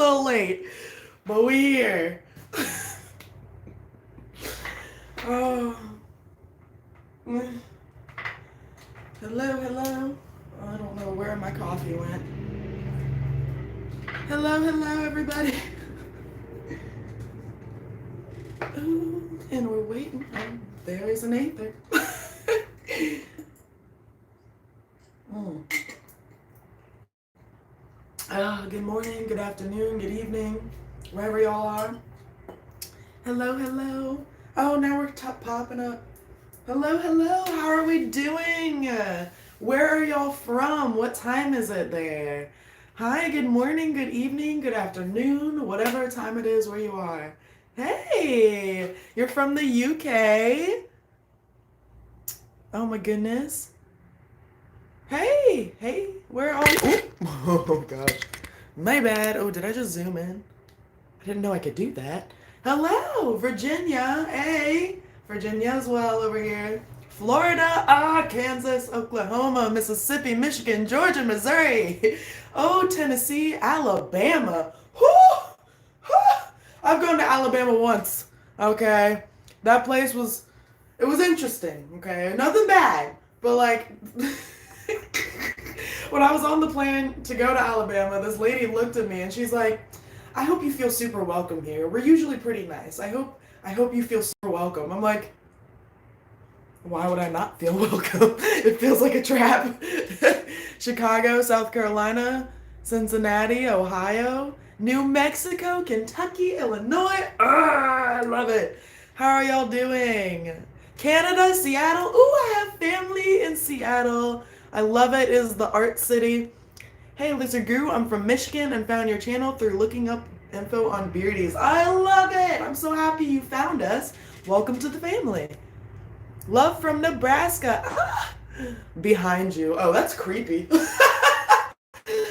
little late, but we here. Oh. Hello. I don't know where my coffee went. Hello, everybody. Ooh, and we're waiting. Oh, there is an Aether. Good morning, good afternoon, good evening, wherever y'all are. Hello. Oh, now we're popping up. Hello, how are we doing? Where are y'all from? What time is it there? Hi, good morning, good evening, good afternoon, whatever time it is where you are. Hey, you're from the UK? Oh my goodness. Hey, where are you? Oh gosh, my bad. Oh, did I just zoom in? I didn't know I could do that. Hello, Virginia. Hey, Virginia as well over here. Florida, Kansas, Oklahoma, Mississippi, Michigan, Georgia, Missouri. Oh, Tennessee, Alabama. I've gone to Alabama once. Okay, that place was, it was interesting. Okay, nothing bad, but like. When I was on the plane to go to Alabama, this lady looked at me and she's like, I hope you feel super welcome here. We're usually pretty nice. I hope you feel super welcome. I'm like, why would I not feel welcome? It feels like a trap. Chicago, South Carolina, Cincinnati, Ohio, New Mexico, Kentucky, Illinois. I love it. How are y'all doing? Canada, Seattle. Ooh, I have family in Seattle. I love it. It is the art city. Hey, LizardGuru, I'm from Michigan and found your channel through looking up info on beardies. I love it. I'm so happy you found us. Welcome to the family. Love from Nebraska. Behind you. Oh, that's creepy.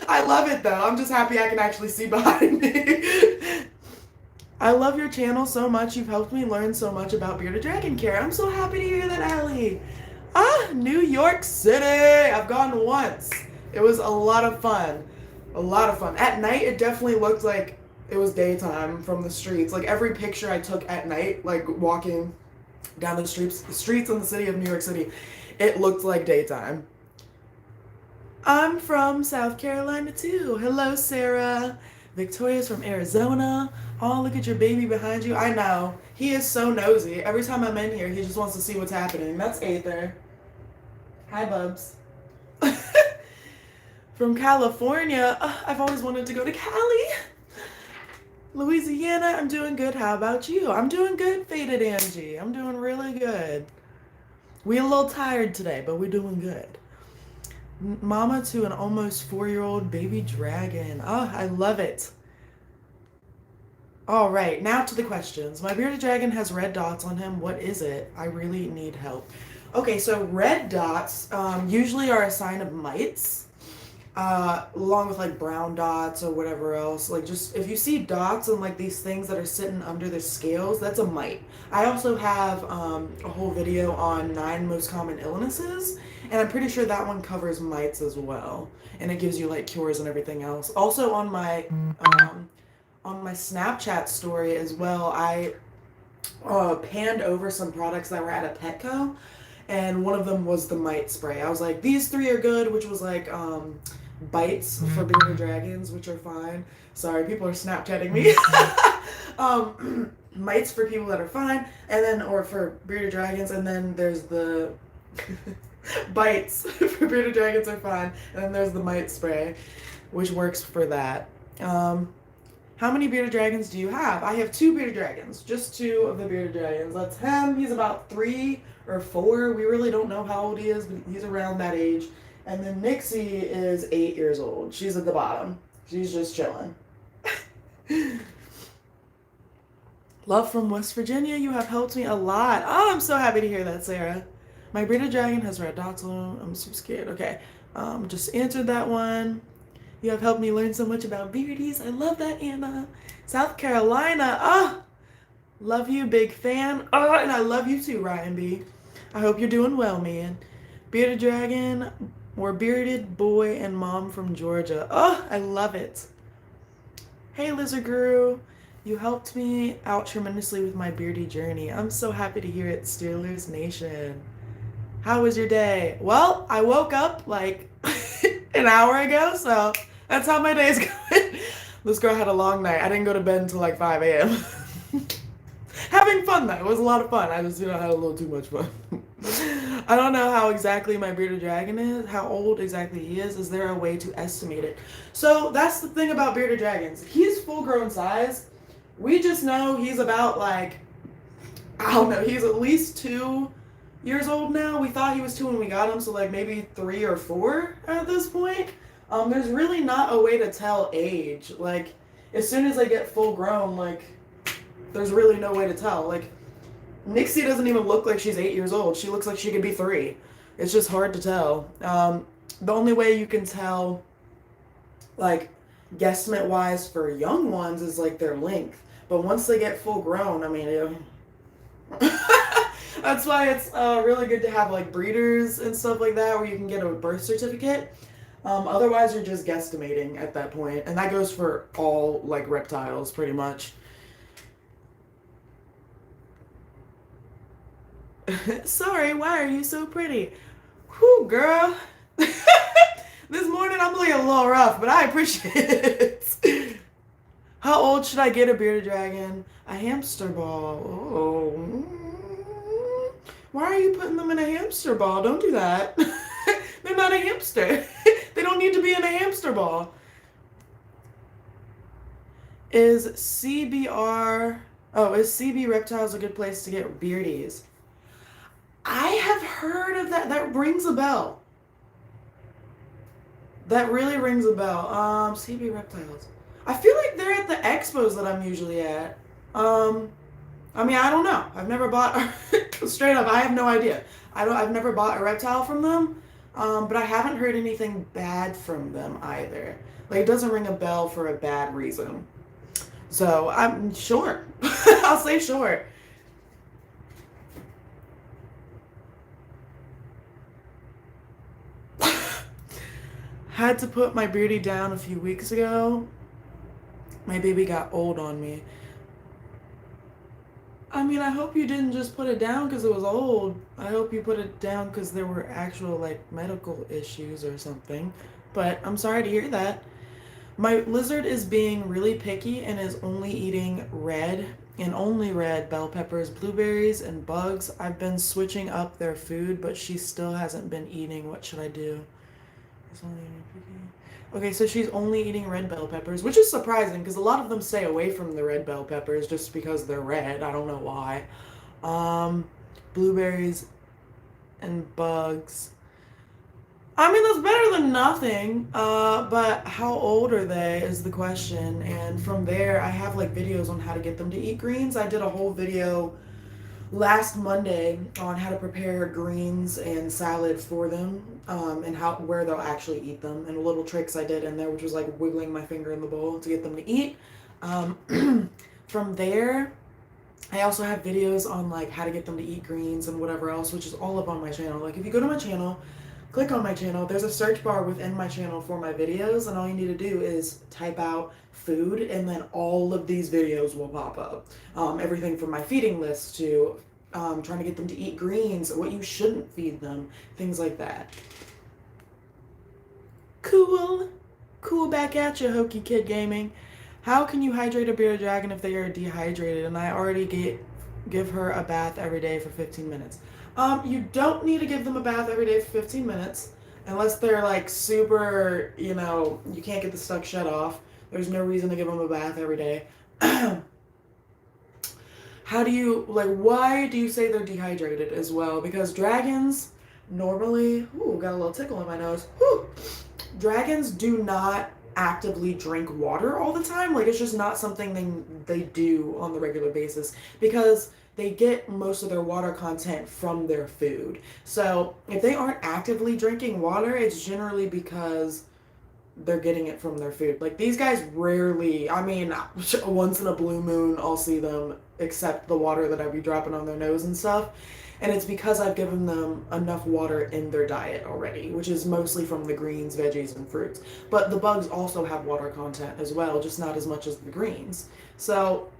I love it, though. I'm just happy I can actually see behind me. I love your channel so much. You've helped me learn so much about bearded dragon care. I'm so happy to hear that, Allie. New York City. I've gone once. It was a lot of fun. At night, it definitely looked like it was daytime from the streets. Like every picture I took at night, like walking down the streets in the city of New York City, it looked like daytime. I'm from South Carolina too. Hello, Sarah. Victoria's from Arizona. Oh, look at your baby behind you. I know. He is so nosy. Every time I'm in here, he just wants to see what's happening. That's Aether. Hi, Bubs. From California. I've always wanted to go to Cali. Louisiana, I'm doing good. How about you? I'm doing good, Faded Angie. I'm doing really good. We're a little tired today, but we're doing good. Mama to an almost 4-year-old baby dragon. Oh, I love it. All right, now to the questions. My bearded dragon has red dots on him. What is it? I really need help. Okay, so red dots usually are a sign of mites, along with like brown dots or whatever else. Like just if you see dots and like these things that are sitting under the scales, that's a mite. I also have a whole video on 9 most common illnesses, and I'm pretty sure that one covers mites as well, and it gives you like cures and everything else. Also on my Snapchat story as well, I panned over some products that were at a Petco, and one of them was the mite spray. I was like, these 3 are good, which was like bites for bearded dragons, which are fine. Sorry, people are Snapchatting me. Mites for people that are fine, and then, or for bearded dragons, and then there's the bites for bearded dragons are fine, and then there's the mite spray, which works for that. How many bearded dragons do you have? I have 2 bearded dragons, just 2 of the bearded dragons. That's him. He's about 3 or 4. We really don't know how old he is, but he's around that age. And then Nixie is 8 years old. She's at the bottom. She's just chilling. Love from West Virginia. You have helped me a lot. Oh, I'm so happy to hear that, Sarah. My bearded dragon has red dots on him. I'm so scared. Okay, just answered that one. You have helped me learn so much about beardies. I love that, Anna. South Carolina. Love you, big fan. And I love you too, Ryan B. I hope you're doing well, man. Bearded dragon or bearded boy and mom from Georgia. I love it. Hey, LizardGuru. You helped me out tremendously with my beardy journey. I'm so happy to hear it, Steelers Nation. How was your day? Well, I woke up like an hour ago, so that's how my day's going. This girl had a long night. I didn't go to bed until like 5 a.m. Having fun though. It was a lot of fun. I just, had a little too much fun. I don't know how exactly my bearded dragon is, how old exactly he is. Is there a way to estimate it? So that's the thing about bearded dragons. He's full grown size. We just know he's about like, I don't know, he's at least 2 years old now. We thought he was 2 when we got him, so like maybe 3 or 4 at this point. There's really not a way to tell age. Like, as soon as they get full grown, like, there's really no way to tell. Like, Nixie doesn't even look like she's 8 years old. She looks like she could be 3. It's just hard to tell. The only way you can tell, like, guesstimate wise for young ones is like their length. But once they get full grown, I mean, that's why it's really good to have like breeders and stuff like that where you can get a birth certificate. Otherwise, you're just guesstimating at that point, and that goes for all like reptiles pretty much. Sorry, why are you so pretty? Whew, girl. This morning I'm looking a little rough, but I appreciate it. How old should I get a bearded dragon? A hamster ball. Oh. Why are you putting them in a hamster ball? Don't do that. They're not a hamster. They don't need to be in a hamster ball. Is CB Reptiles a good place to get beardies? I have heard of that. That rings a bell. That really rings a bell. CB Reptiles. I feel like they're at the expos that I'm usually at. I mean, I don't know. I've never bought straight up. I have no idea. I've never bought a reptile from them. But I haven't heard anything bad from them either. Like, it doesn't ring a bell for a bad reason. So I'm sure. I'll say sure. Had to put my beardy down a few weeks ago. My baby got old on me. I mean, I hope you didn't just put it down because it was old. I hope you put it down because there were actual, like, medical issues or something. But I'm sorry to hear that. My lizard is being really picky and is only eating red and only red bell peppers, blueberries, and bugs. I've been switching up their food, but she still hasn't been eating. What should I do? Okay, so she's only eating red bell peppers, which is surprising because a lot of them stay away from the red bell peppers just because they're red. I don't know why. Blueberries and bugs. I mean, that's better than nothing, but how old are they is the question. And from there, I have like videos on how to get them to eat greens. I did a whole video last Monday on how to prepare greens and salad for them, and where they'll actually eat them, and little tricks I did in there, which was like wiggling my finger in the bowl to get them to eat. From there, I also have videos on like how to get them to eat greens and whatever else, which is all up on my channel. Like, if you go to my channel, click on my channel, there's a search bar within my channel for my videos, and all you need to do is type out food, and then all of these videos will pop up. Everything from my feeding list to trying to get them to eat greens, what you shouldn't feed them, things like that. Cool back at you, Hokey Kid Gaming. How can you hydrate a bearded dragon if they are dehydrated? And I already give her a bath every day for 15 minutes. You don't need to give them a bath every day for 15 minutes unless they're like super, you can't get the stuck shut off. There's no reason to give them a bath every day. Why do you say they're dehydrated as well? Because dragons normally, got a little tickle in my nose. Dragons do not actively drink water all the time. Like, it's just not something they do on the regular basis because they get most of their water content from their food. So if they aren't actively drinking water, it's generally because they're getting it from their food. Like, these guys rarely, I mean, once in a blue moon I'll see them accept the water that I be dropping on their nose and stuff. And it's because I've given them enough water in their diet already, which is mostly from the greens, veggies, and fruits. But the bugs also have water content as well, just not as much as the greens. So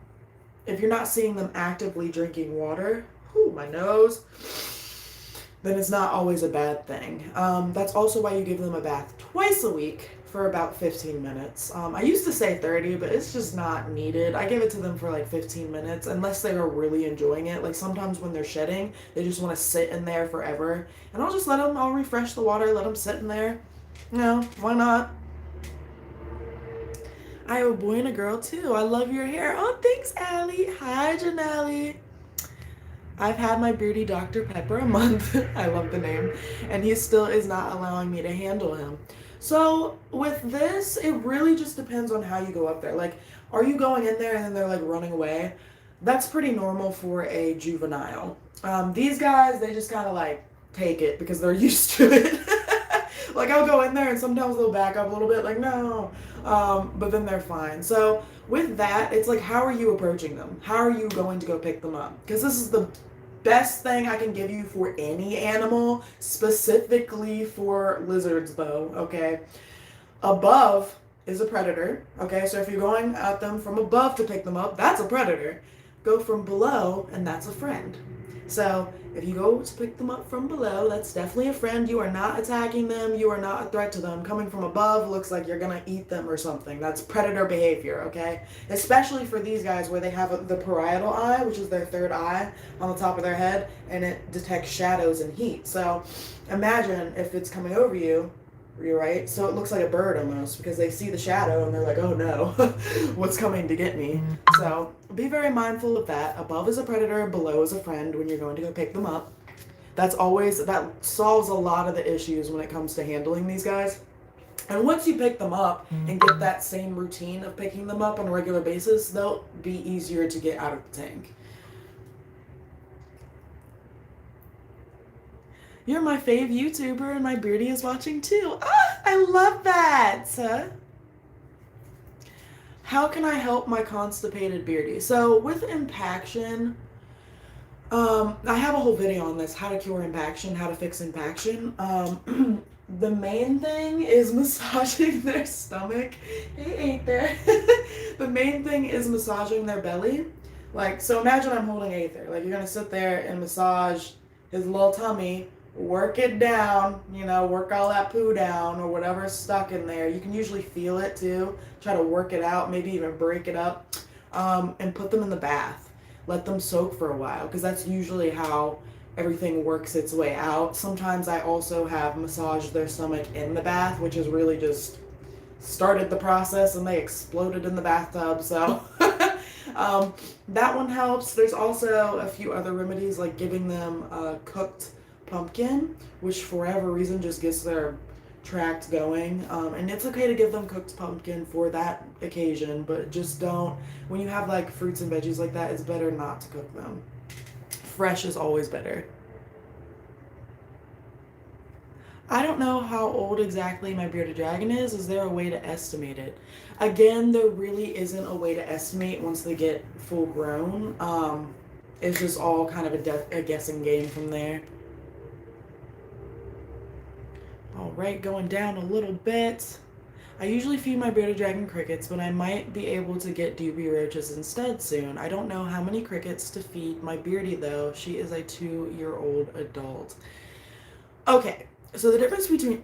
if you're not seeing them actively drinking water, whew, my nose, then it's not always a bad thing. That's also why you give them a bath twice a week for about 15 minutes. I used to say 30, but it's just not needed. I give it to them for like 15 minutes, unless they are really enjoying it. Like sometimes when they're shedding, they just want to sit in there forever. And I'll just I'll refresh the water, let them sit in there. You know, why not? I have a boy and a girl too. I love your hair. Oh, thanks, Allie. Hi, Janelle. I've had my beardy Dr. Pepper a month. I love the name. And he still is not allowing me to handle him. So with this, it really just depends on how you go up there. Like, are you going in there and then they're like running away? That's pretty normal for a juvenile. These guys, they just kind of like take it because they're used to it. Like I'll go in there and sometimes they'll back up a little bit, like no, but then they're fine. So with that, it's like, how are you approaching them? How are you going to go pick them up? Because this is the best thing I can give you for any animal, specifically for lizards though, okay? Above is a predator, okay? So if you're going at them from above to pick them up, that's a predator. Go from below, and that's a friend. So if you go to pick them up from below, that's definitely a friend. You are not attacking them. You are not a threat to them. Coming from above looks like you're going to eat them or something. That's predator behavior, okay? Especially for these guys where they have the parietal eye, which is their third eye on the top of their head, and it detects shadows and heat. So imagine if it's coming over you, right? So it looks like a bird almost because they see the shadow and they're like, oh no, what's coming to get me? So be very mindful of that. Above is a predator, below is a friend when you're going to go pick them up. That solves a lot of the issues when it comes to handling these guys. And once you pick them up and get that same routine of picking them up on a regular basis, they'll be easier to get out of the tank. You're my fave YouTuber and my beardy is watching too. Ah, I love that. How can I help my constipated beardy? So with impaction, I have a whole video on this, how to cure impaction, how to fix impaction. The main thing is massaging their stomach. He ate there. The main thing is massaging their belly. Like, so imagine I'm holding Aether. Like, you're going to sit there and massage his little tummy, work it down, work all that poo down or whatever's stuck in there. You can usually feel it too. Try to work it out, maybe even break it up, and put them in the bath. Let them soak for a while because that's usually how everything works its way out. Sometimes I also have massaged their stomach in the bath, which has really just started the process and they exploded in the bathtub. So that one helps. There's also a few other remedies like giving them cooked pumpkin, which for whatever reason just gets their tract going, and it's okay to give them cooked pumpkin for that occasion, but just don't, when you have like fruits and veggies like that, it's better not to cook them. Fresh is always better. I don't know how old exactly my bearded dragon is. Is there a way to estimate it? Again, there really isn't a way to estimate once they get full grown. It's just all kind of a guessing game from there. All right, going down a little bit. I usually feed my bearded dragon crickets, but I might be able to get doobie roaches instead soon. I don't know how many crickets to feed my beardy though. She is a 2-year-old adult. Okay, so the difference between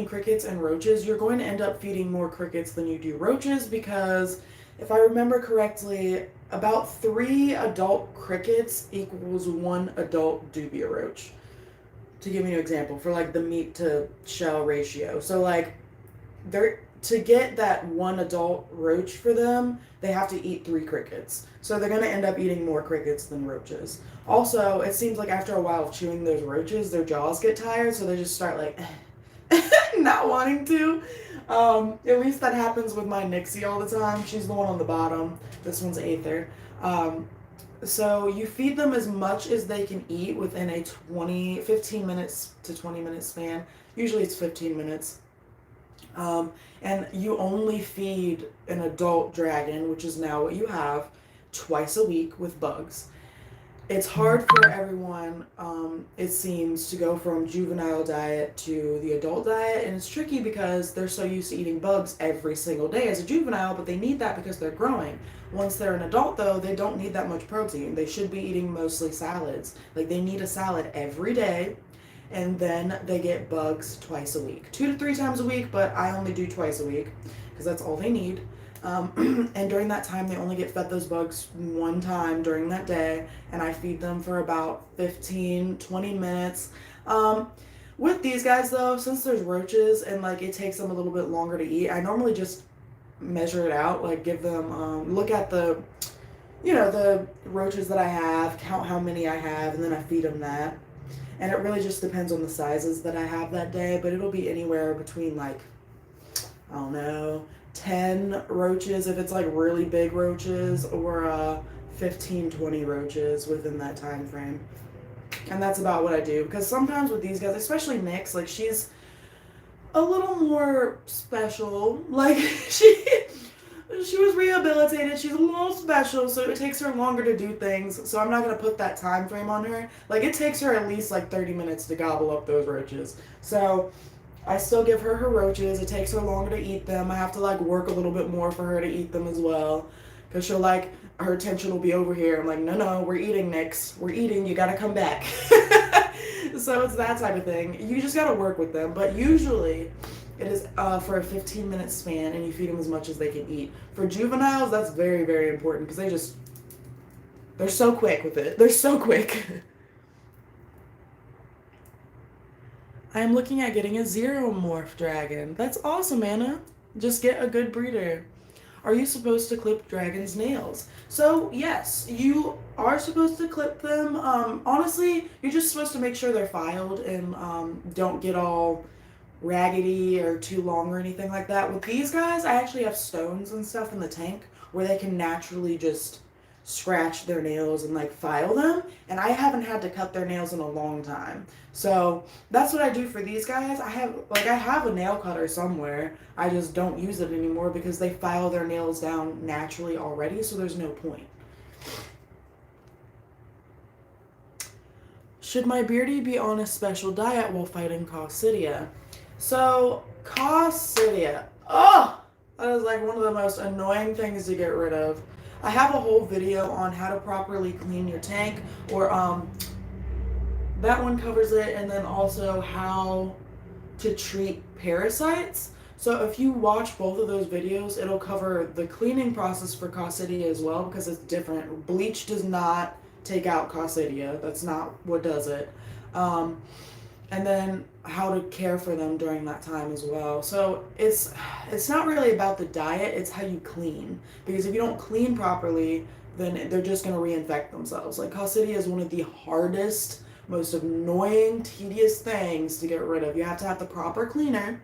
crickets and roaches, you're going to end up feeding more crickets than you do roaches because if I remember correctly, about 3 adult crickets equals 1 adult dubia roach. To give you an example, for like the meat to shell ratio. So like to get that 1 adult roach for them, they have to eat 3 crickets. So they're going to end up eating more crickets than roaches. Also, it seems like after a while of chewing those roaches, their jaws get tired, so they just start like not wanting to. At least that happens with my Nixie all the time. She's the one on the bottom. This one's Aether. So you feed them as much as they can eat within a 15 minutes to 20 minute span. Usually it's 15 minutes. And you only feed an adult dragon, which is now what you have, twice a week with bugs. It's hard for everyone, it seems, to go from juvenile diet to the adult diet, and it's tricky because they're so used to eating bugs every single day as a juvenile, but they need that because they're growing. Once they're an adult, though, they don't need that much protein. They should be eating mostly salads. Like, they need a salad every day, and then they get bugs twice a week. 2 to 3 times a week, but I only do twice a week because that's all they need. And during that time, they only get fed those bugs one time during that day, and I feed them for about 15-20 minutes. With these guys, though, since there's roaches and like it takes them a little bit longer to eat, I normally just measure it out, like give them, look at the, the roaches that I have, count how many I have, and then I feed them that. And it really just depends on the sizes that I have that day, but it'll be anywhere between like, I don't know, 10 roaches if it's like really big roaches, or 15-20 roaches within that time frame. And that's about what I do, because sometimes with these guys, especially Nyx, like she's a little more special. Like she was rehabilitated, she's a little special, so it takes her longer to do things. So I'm not going to put that time frame on her. Like it takes her at least like 30 minutes to gobble up those roaches. So I still give her roaches. It takes her longer to eat them. I have to like work a little bit more for her to eat them as well, because she'll like, her attention will be over here. I'm like, no, we're eating, Nyx. We're eating. You gotta come back. So it's that type of thing. You just gotta work with them. But usually it is for a 15-minute span, and you feed them as much as they can eat. For juveniles, that's very, very important, because they're so quick with it. They're so quick. I am looking at getting a xeromorph dragon. That's awesome, Anna. Just get a good breeder. Are you supposed to clip dragons' nails? So, yes, you are supposed to clip them. Honestly, you're just supposed to make sure they're filed and don't get all raggedy or too long or anything like that. With these guys, I actually have stones and stuff in the tank where they can naturally just scratch their nails and like file them, and I haven't had to cut their nails in a long time. So that's what I do for these guys. I have a nail cutter somewhere. I just don't use it anymore because they file their nails down naturally already, so there's no point. Should my beardy be on a special diet while fighting coccidia? So coccidia, that is like one of the most annoying things to get rid of. I have a whole video on how to properly clean your tank, or that one covers it, and then also how to treat parasites. So if you watch both of those videos, it'll cover the cleaning process for coccidia as well, because it's different. Bleach does not take out coccidia. That's not what does it. And then how to care for them during that time as well. So it's not really about the diet, it's how you clean. Because if you don't clean properly, then they're just going to reinfect themselves. Like coccidia is one of the hardest, most annoying, tedious things to get rid of. You have to have the proper cleaner.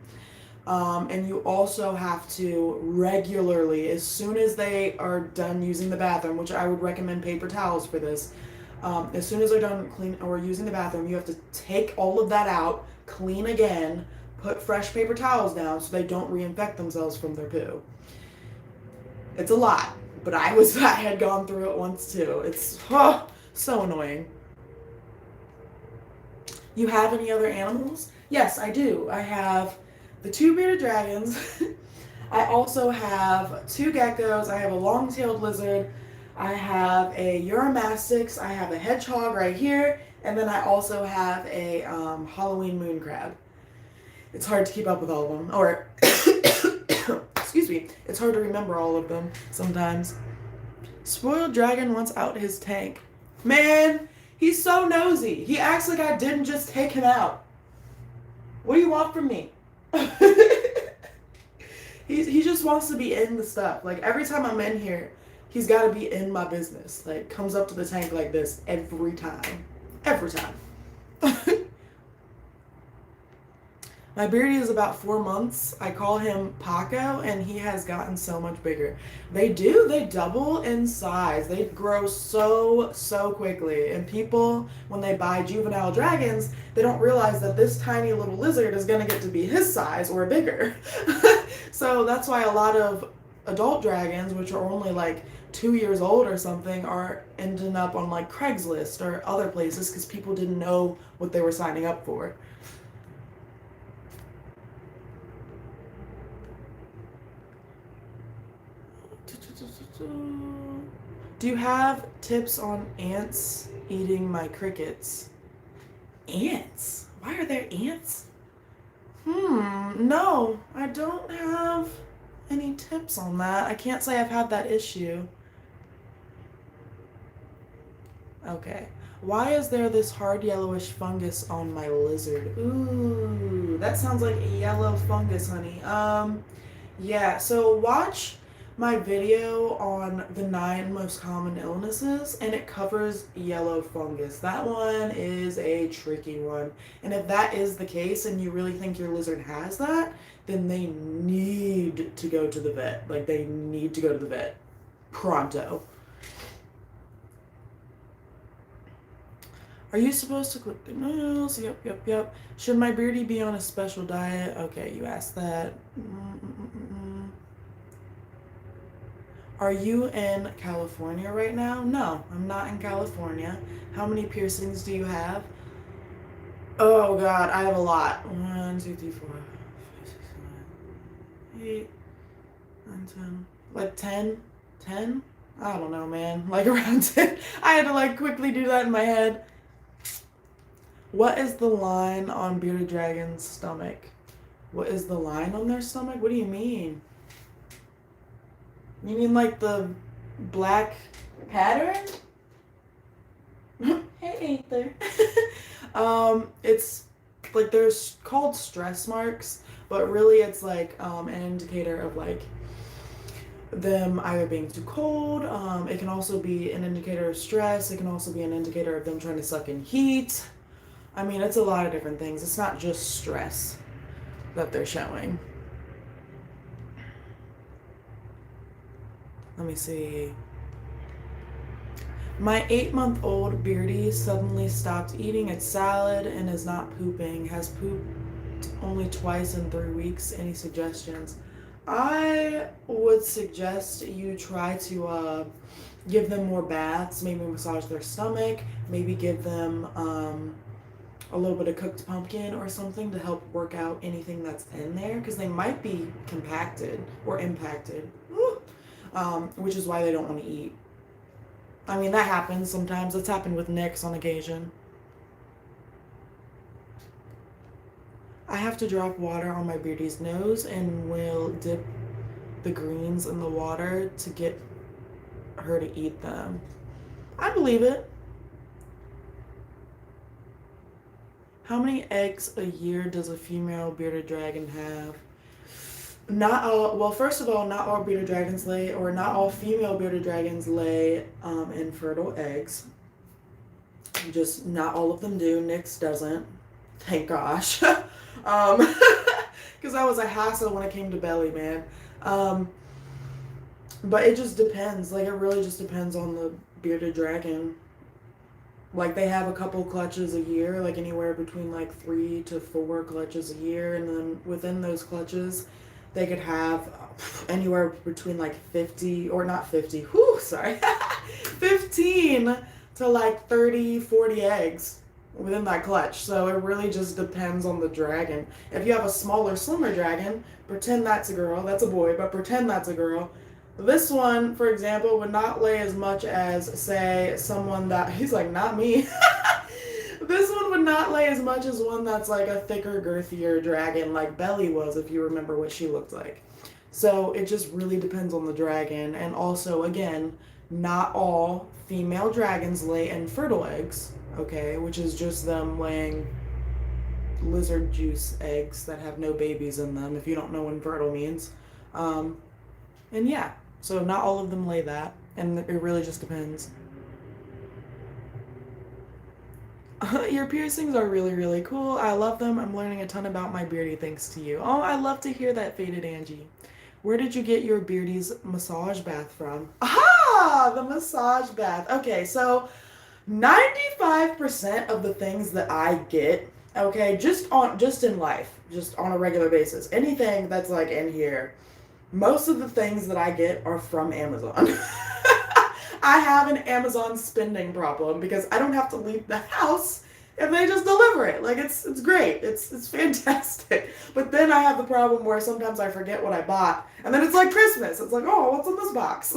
And you also have to regularly, as soon as they are done using the bathroom, which I would recommend paper towels for this, as soon as they're done clean or using the bathroom, you have to take all of that out, clean again, put fresh paper towels down so they don't reinfect themselves from their poo. It's a lot, but I had gone through it once too. It's so annoying. You have any other animals? Yes, I do. I have the 2 bearded dragons. I also have 2 geckos. I have a long-tailed lizard. I have a Eurymastix. I have a hedgehog right here. And then I also have a Halloween moon crab. It's hard to keep up with all of them. Or, excuse me, it's hard to remember all of them sometimes. Spoiled dragon wants out his tank. Man, he's so nosy. He acts like I didn't just take him out. What do you want from me? He just wants to be in the stuff. Like, every time I'm in here, he's got to be in my business. Like, comes up to the tank like this every time. Every time. My beardie is about 4 months. I call him Paco, and he has gotten so much bigger. They double in size. They grow so quickly. And people, when they buy juvenile dragons, they don't realize that this tiny little lizard is going to get to be his size or bigger. So that's why a lot of adult dragons, which are only like 2 years old or something, are ending up on like Craigslist or other places because people didn't know what they were signing up for. Do you have tips on ants eating my crickets? Ants? Why are there ants? No, I don't have any tips on that. I can't say I've had that issue. Okay. Why is there this hard yellowish fungus on my lizard? Ooh, that sounds like a yellow fungus, honey. Yeah, so watch my video on the 9 most common illnesses, and it covers yellow fungus. That one is a tricky one. And if that is the case and you really think your lizard has that, then they need to go to the vet. Like, they need to go to the vet. Pronto. Are you supposed to click the nails? Yep. Should my beardie be on a special diet? Okay, you asked that. Are you in California right now? No, I'm not in California. How many piercings do you have? Oh God, I have a lot. 1, 2, 3, 4, 5, 6, 7, 8, 9, 10. Like 10? 10? I don't know, man. Like around 10. I had to like quickly do that in my head. What is the line on bearded dragon's stomach? What is the line on their stomach? What do you mean? You mean like the black pattern? Hey, Aether. It's like there's called stress marks, but really it's like an indicator of like them either being too cold. It can also be an indicator of stress. It can also be an indicator of them trying to suck in heat. I mean, it's a lot of different things. It's not just stress that they're showing. Let me see. My 8-month-old beardie suddenly stopped eating its salad and is not pooping. Has pooped only twice in 3 weeks. Any suggestions? I would suggest you try to give them more baths, maybe massage their stomach, maybe give them a little bit of cooked pumpkin or something to help work out anything that's in there, because they might be compacted or impacted, which is why they don't want to eat. I mean, that happens sometimes. It's happened with Nyx on occasion. I have to drop water on my beardie's nose and will dip the greens in the water to get her to eat them. I believe it. How many eggs a year does a female bearded dragon have? Not all, well, first of all, not all bearded dragons lay, or not all female bearded dragons lay infertile eggs. Just not all of them do. Nyx doesn't. Thank gosh. Because that was a hassle when it came to belly, man. But it just depends. Like, it really just depends on the bearded dragon. Like, they have a couple clutches a year, like anywhere between like 3 to 4 clutches a year, and then within those clutches they could have anywhere between like 50, or not 50, 15 to like 30, 40 eggs within that clutch. So it really just depends on the dragon. If you have a smaller, slimmer dragon, pretend that's a girl. That's a boy, but pretend that's a girl. This one, for example, would not lay as much as, say, someone that, he's like, not me. This one would not lay as much as one that's like a thicker, girthier dragon like Belly was, if you remember what she looked like. So it just really depends on the dragon. And also, again, not all female dragons lay infertile eggs, okay, which is just them laying lizard juice eggs that have no babies in them, if you don't know what infertile means. And yeah, so not all of them lay that, and it really just depends. Your piercings are really, really cool. I love them. I'm learning a ton about my beardie thanks to you. Oh, I love to hear that, Faded Angie. Where did you get your beardie's massage bath from? Aha! The massage bath. Okay, so 95% of the things that I get, okay, just in life, just on a regular basis, anything that's like in here, Most of the things that I get are from Amazon. I have an Amazon spending problem because I don't have to leave the house if they just deliver it. Like it's great. It's fantastic. But then I have the problem where sometimes I forget what I bought and then it's like Christmas. It's like, "Oh, what's in this box?"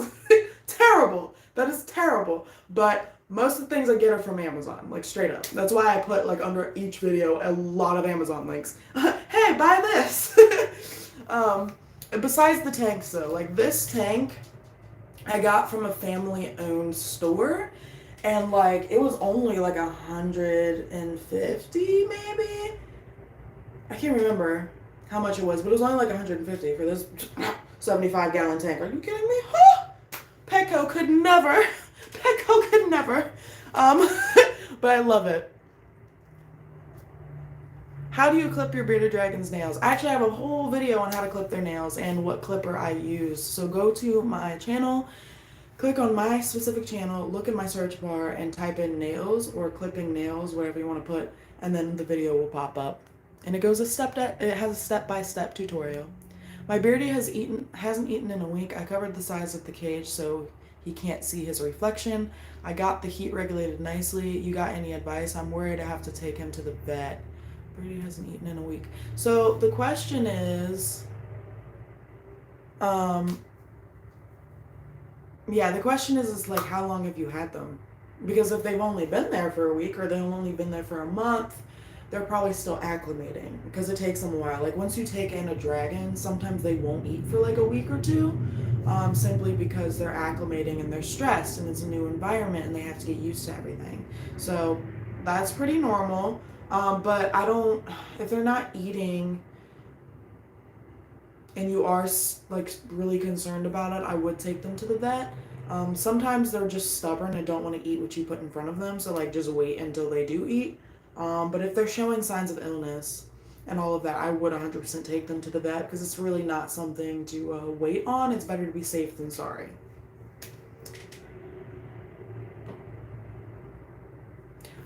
Terrible. That is terrible. But most of the things I get are from Amazon, like straight up. That's why I put like under each video a lot of Amazon links. Hey, buy this. Besides the tanks though, like this tank I got from a family-owned store, and like it was only like 150 maybe. I can't remember how much it was, but it was only like 150 for this 75-gallon tank. Are you kidding me? Huh? Petco could never. Petco could never. But I love it. How do you clip your bearded dragon's nails? I actually have a whole video on how to clip their nails and what clipper I use. So go to my channel, click on my specific channel, look in my search bar and type in nails or clipping nails, whatever you want to put, and then the video will pop up. And it has a step-by-step tutorial. My beardie hasn't eaten in a week. I covered the sides of the cage so he can't see his reflection. I got the heat regulated nicely. You got any advice? I'm worried I have to take him to the vet. Birdie hasn't eaten in a week. So the question is, the question is like, how long have you had them? Because if they've only been there for a week or they've only been there for a month, they're probably still acclimating because it takes them a while. Like once you take in a dragon, sometimes they won't eat for like a week or two, simply because they're acclimating and they're stressed and it's a new environment and they have to get used to everything. So that's pretty normal. But if they're not eating and you are like really concerned about it, I would take them to the vet. Sometimes they're just stubborn and don't want to eat what you put in front of them. So like just wait until they do eat. But if they're showing signs of illness and all of that, I would 100% take them to the vet because it's really not something to wait on. It's better to be safe than sorry.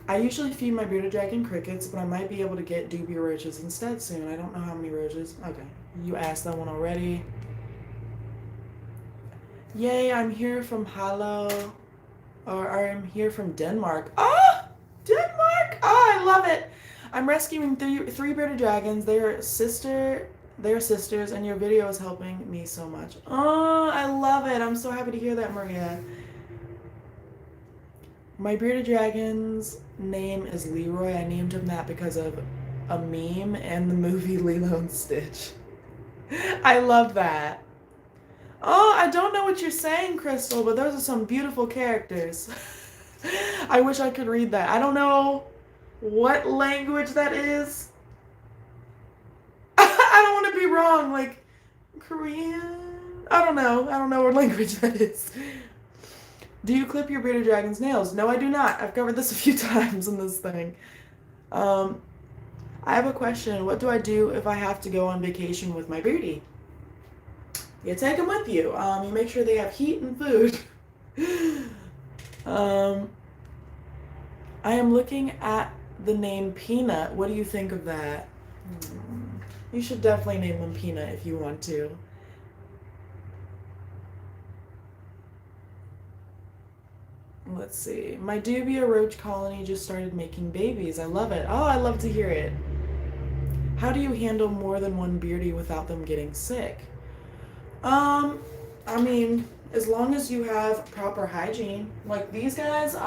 I usually feed my bearded dragon crickets, but I might be able to get dubia roaches instead soon. I don't know how many roaches. Okay, you asked that one already. Yay, I'm here from I'm here from Denmark. Oh, Denmark! Oh, I love it. I'm rescuing three bearded dragons. They're sisters, and your video is helping me so much. Oh, I love it. I'm so happy to hear that, Maria. My bearded dragon's name is Leroy. I named him that because of a meme and the movie Lilo and Stitch. I love that. Oh, I don't know what you're saying, Crystal, but those are some beautiful characters. I wish I could read that. I don't know what language that is. I don't want to be wrong, like Korean? I don't know what language that is. Do you clip your bearded dragon's nails? No, I do not. I've covered this a few times in this thing. I have a question. What do I do if I have to go on vacation with my beardie? You take them with you. You make sure they have heat and food. I am looking at the name Peanut. What do you think of that? You should definitely name them Peanut if you want to. Let's see. My dubia roach colony just started making babies. I love it. Oh, I love to hear it. How do you handle more than one beardie without them getting sick? I mean, as long as you have proper hygiene. Like these guys,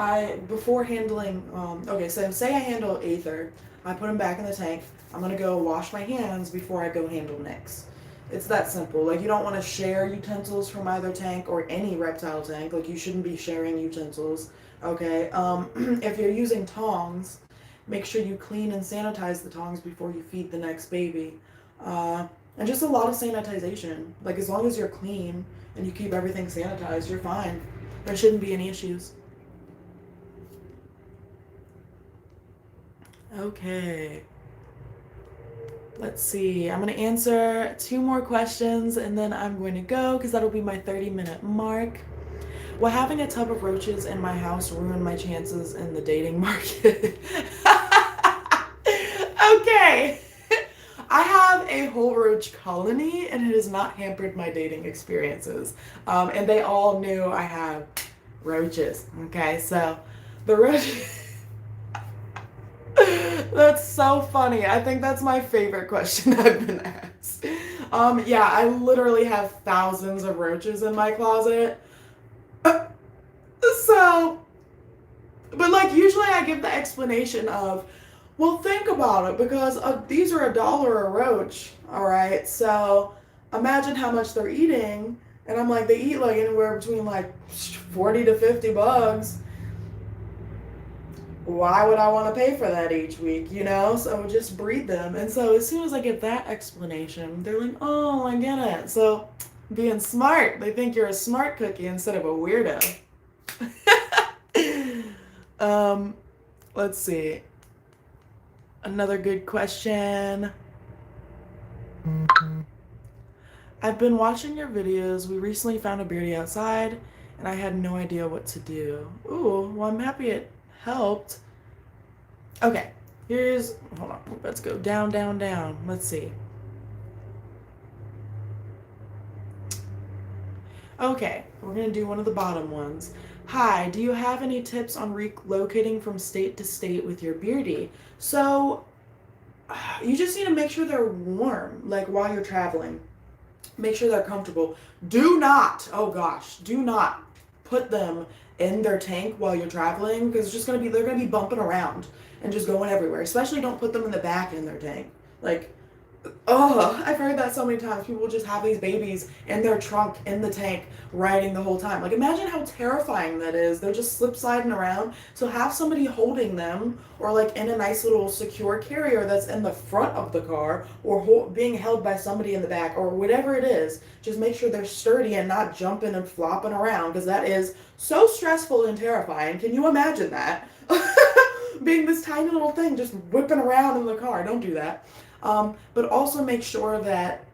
before handling, okay, so say I handle Aether, I put him back in the tank. I'm going to go wash my hands before I go handle Nyx. It's that simple. Like, you don't want to share utensils from either tank or any reptile tank. Like, you shouldn't be sharing utensils, okay? If you're using tongs, make sure you clean and sanitize the tongs before you feed the next baby. And just a lot of sanitization. Like, as long as you're clean and you keep everything sanitized, you're fine. There shouldn't be any issues. Okay. Let's see. I'm going to answer 2 more questions and then I'm going to go because that'll be my 30-minute mark. Will having a tub of roaches in my house ruin my chances in the dating market? Okay. I have a whole roach colony, and it has not hampered my dating experiences. And they all knew I have roaches. Okay, so the roach. That's so funny. I think that's my favorite question I've been asked. Yeah, I literally have thousands of roaches in my closet. So, but like usually I give the explanation of, well, think about it because these are $1 a roach, all right? So imagine how much they're eating, and I'm like, they eat like anywhere between like 40 to 50 bugs. Why would I want to pay for that each week, you know? So just breed them. And so as soon as I get that explanation, they're like, oh, I get it. So being smart, they think you're a smart cookie instead of a weirdo. um, let's see. Another good question. I've been watching your videos. We recently found a birdie outside, and I had no idea what to do. Ooh, well, I'm happy it helped. Okay, hold on, let's go down, down, down. Let's see. Okay, we're gonna do one of the bottom ones. Hi, do you have any tips on relocating from state to state with your beardie? So, you just need to make sure they're warm, like while you're traveling. Make sure they're comfortable. Do not, oh gosh, do not put them in their tank while you're traveling because it's just they're gonna be bumping around and just going everywhere. Especially don't put them in the back in their tank. Like, oh, I've heard that so many times. People just have these babies in their trunk in the tank riding the whole time. Like, imagine how terrifying that is. They're just slip sliding around. So have somebody holding them, or like in a nice little secure carrier that's in the front of the car, or being held by somebody in the back, or whatever it is. Just make sure they're sturdy and not jumping and flopping around, because that is so stressful and terrifying. Can you imagine that? Being this tiny little thing just whipping around in the car. Don't do that. But also make sure that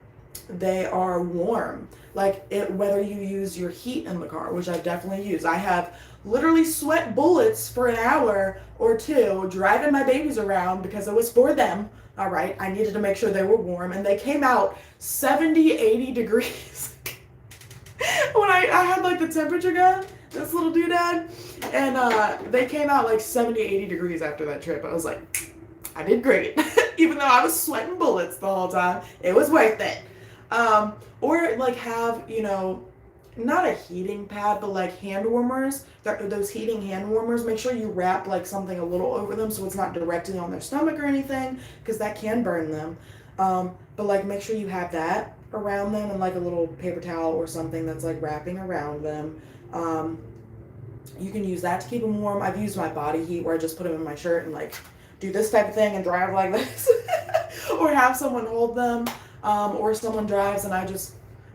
they are warm. Like whether you use your heat in the car, which I've definitely used. I have literally sweat bullets for an hour or two driving my babies around because it was for them. All right, I needed to make sure they were warm, and they came out 70, 80 degrees. When I had like the temperature gun, this little doodad, and they came out like 70, 80 degrees after that trip. I was like, I did great. Even though I was sweating bullets the whole time, it was worth it. Or like have, not a heating pad, but like hand warmers, those heating hand warmers, make sure you wrap like something a little over them so it's not directly on their stomach or anything, because that can burn them. But like make sure you have that around them and like a little paper towel or something that's like wrapping around them. You can use that to keep them warm. I've used my body heat where I just put them in my shirt and like do this type of thing and drive like this. Or have someone hold them, or someone drives and I just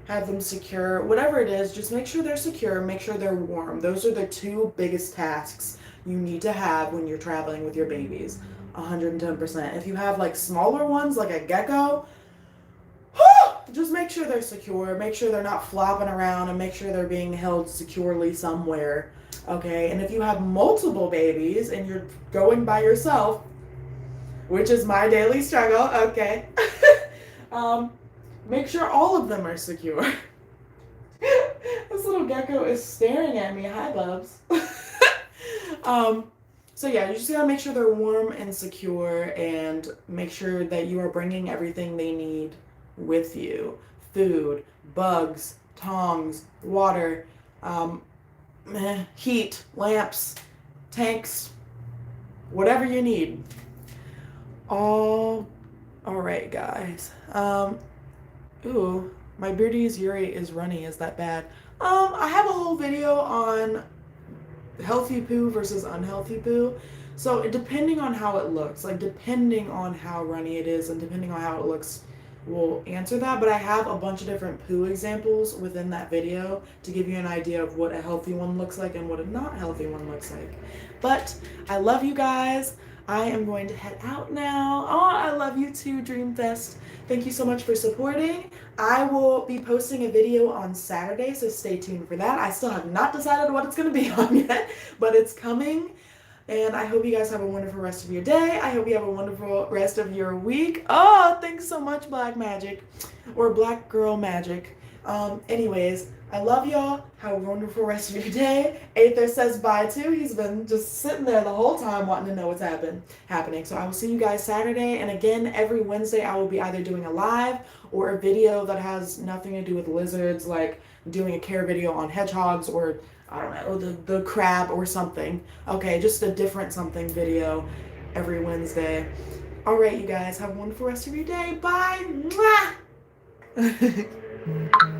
have them secure. Whatever it is, just make sure they're secure, make sure they're warm. Those are the two biggest tasks you need to have when you're traveling with your babies. 110%. If you have like smaller ones like a gecko, just make sure they're secure, make sure they're not flopping around, and make sure they're being held securely somewhere. Okay, and if you have multiple babies and you're going by yourself, which is my daily struggle, okay, make sure all of them are secure. This little gecko is staring at me. Hi, Bubs. So yeah, you just gotta make sure they're warm and secure, and make sure that you are bringing everything they need with you. Food, bugs, tongs, water, heat, lamps, tanks, whatever you need. All right, guys. Ooh, my beardie's urate is runny. Is that bad? I have a whole video on healthy poo versus unhealthy poo. So depending on how it looks, like depending on how runny it is and depending on how it looks, will answer that. But I have a bunch of different poo examples within that video to give you an idea of what a healthy one looks like and what a not healthy one looks like. But I love you guys. I am going to head out now. Oh, I love you too, Dreamfest. Thank you so much for supporting. I will be posting a video on Saturday, so stay tuned for that. I still have not decided what it's going to be on yet, but it's coming. And I hope you guys have a wonderful rest of your day. I hope you have a wonderful rest of your week. Oh, thanks so much, Black Magic. Or Black Girl Magic. Anyways, I love y'all. Have a wonderful rest of your day. Aether says bye too. He's been just sitting there the whole time wanting to know what's happening. So I will see you guys Saturday. And again, every Wednesday I will be either doing a live or a video that has nothing to do with lizards, like doing a care video on hedgehogs or I don't know, the crab or something. Okay, just a different something video every Wednesday. All right, you guys, have a wonderful rest of your day. Bye. Mwah!